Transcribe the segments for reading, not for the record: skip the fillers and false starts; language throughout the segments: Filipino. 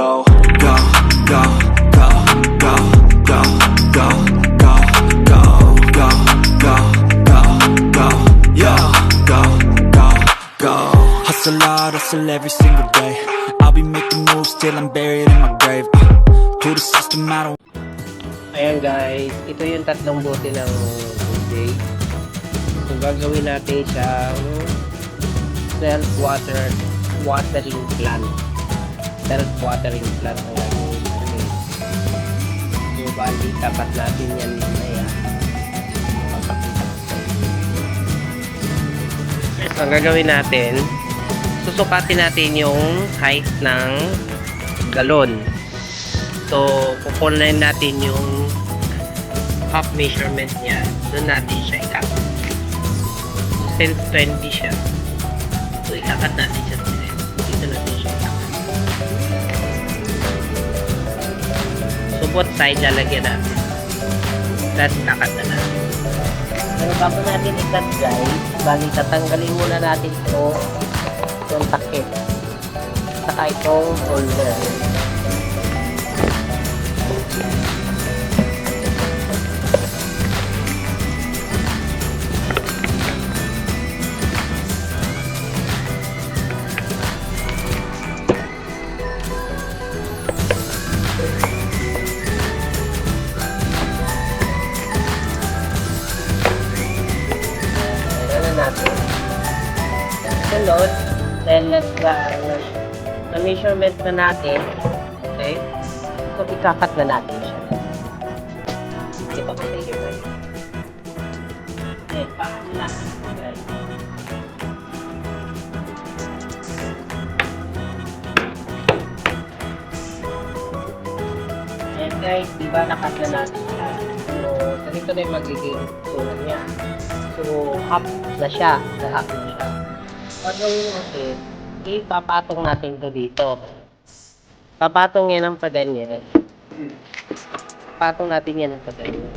go, go, go, go, go, go, go, go, go, go, go, go, go, yeah, go, go, go. Hustle hard, hustle every single day. I'll be making moves till I'm buried in my grave. To the system, I don't. Ayan guys, ito yung tatlong bote ng tubig. So gagawin natin siyang self-watering plant. Self-watering plant ang gagawin natin. So bali, tapat natin yan mamaya. So ang gagawin natin, susukatin natin yung height ng galon. So, kukunin natin yung half measurement niya. Doon natin siya ikat. So, since 20 siya. So, ikakat natin siya. Dito natin siya ikakat. So, both side lalagyan natin. Tapos, ikakat na natin. Pero bago natin ikat guys, bali tatanggalin muna natin ito yung takip. Saka itong holder. Sunod, then na measurement na natin, okay? So, ikakat na natin siya. Hindi pa kasi yun guys. Okay, paano natin guys. And guys, diba nakat na natin siya. So, ganito na yung magiging sulat niya. So, half na siya. Half na siya. Pagawin natin, ipapatong natin ito dito. Papatong yan ng paganyan. Patong natin yan ng paganyan.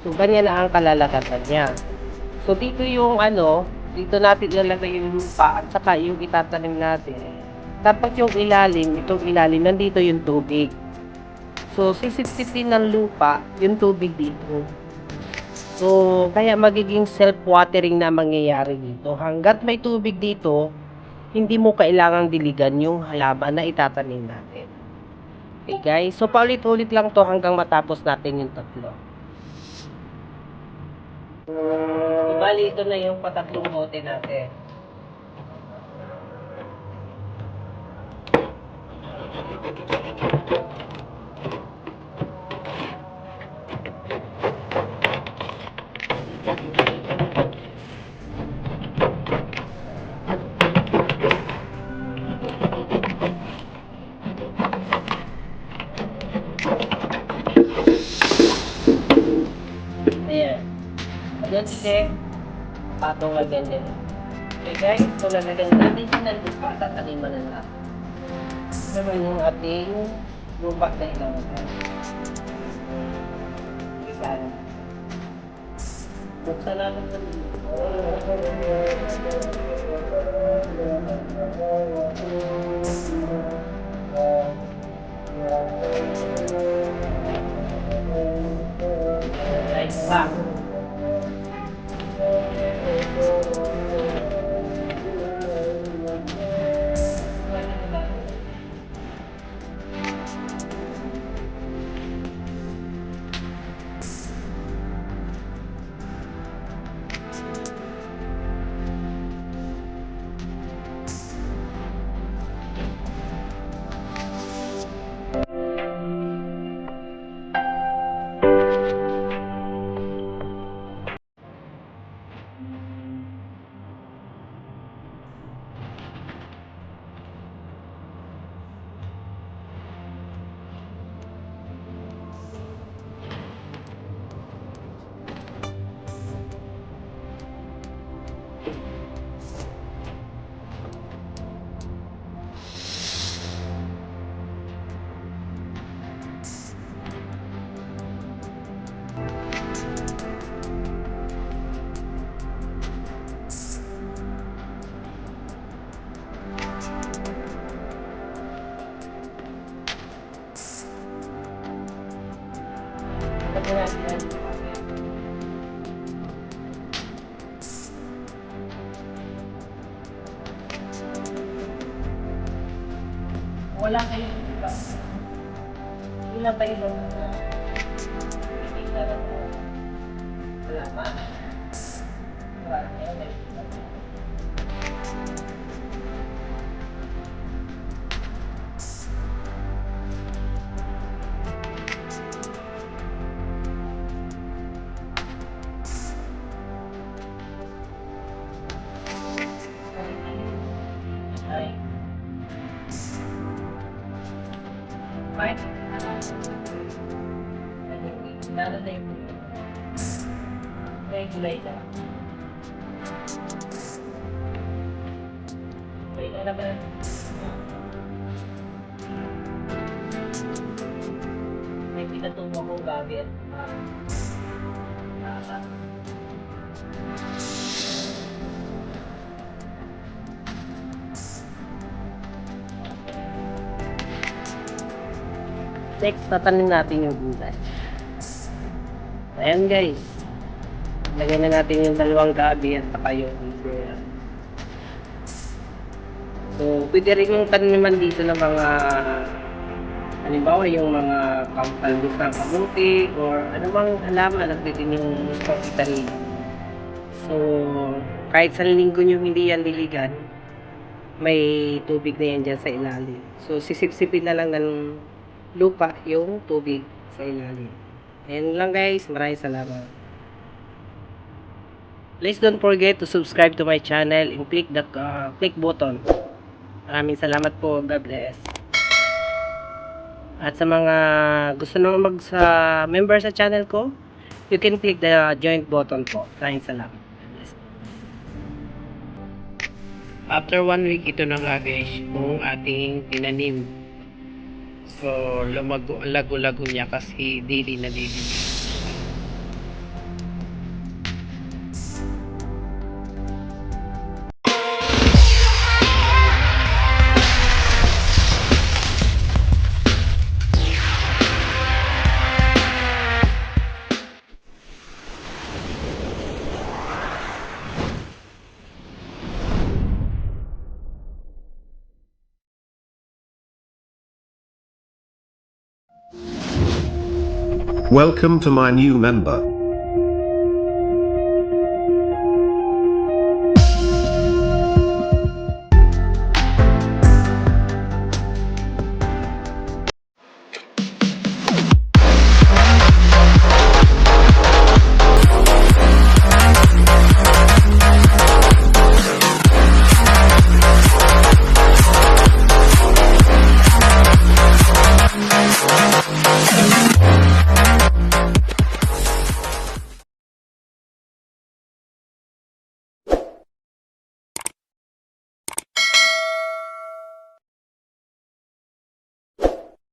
So, ganyan na ang kalalakatan niya. So, dito yung dito natin ilalagay yung lupa at saka yung itatanim natin. Tapos yung ilalim, itong ilalim, nandito yung tubig. So, sisip-sipin ng lupa yung tubig dito. So, kaya magiging self-watering na mangyayari dito. Hanggat may tubig dito, hindi mo kailangang diligan yung halaman na itatanim natin. Okay guys, so paulit-ulit lang to hanggang matapos natin yung tatlo. So, bali ito na yung patatlong bote natin. Ayan. Ayan check. Patong agad din. Okay guys, so lalagyan natin yung lupa at tataniman na lang. Naman yung ating lupa na ilanggan. Ikan. Buksan natin sa nice pa. Lagyan natin yan. Wala kayong iba. Ilan pa yung pipita na ito? Wala pa. Wala na yun. Ay. Bakit? Lalo na yung may gulay na. May na naman. May pinatumo kong gabi at next, tatanin natin yung gulay. Ayan guys. Lagyan na natin yung dalawang gabi at saka yung gulay. So, pwede rin yung taniman dito ng mga halimbawa yung mga talbos ng kamuti or anumang halaman na pwede yung pagitanin. So, kahit sa linggo nyo hindi yan diligan, may tubig na yan dyan sa ilalim. So, sisip-sipin na lang ng lupa yung tubig sa ilalim. Ayan lang guys, maraming salamat. Please don't forget to subscribe to my channel and click the click button. Maraming salamat po. God bless. At sa mga gusto naman sa member sa channel ko, you can click the join button po. Maraming salamat. God bless. After 1 week, ito na nga guys, yung ating tinanim. So, lago-lago niya kasi daily na daily. Welcome to my new member.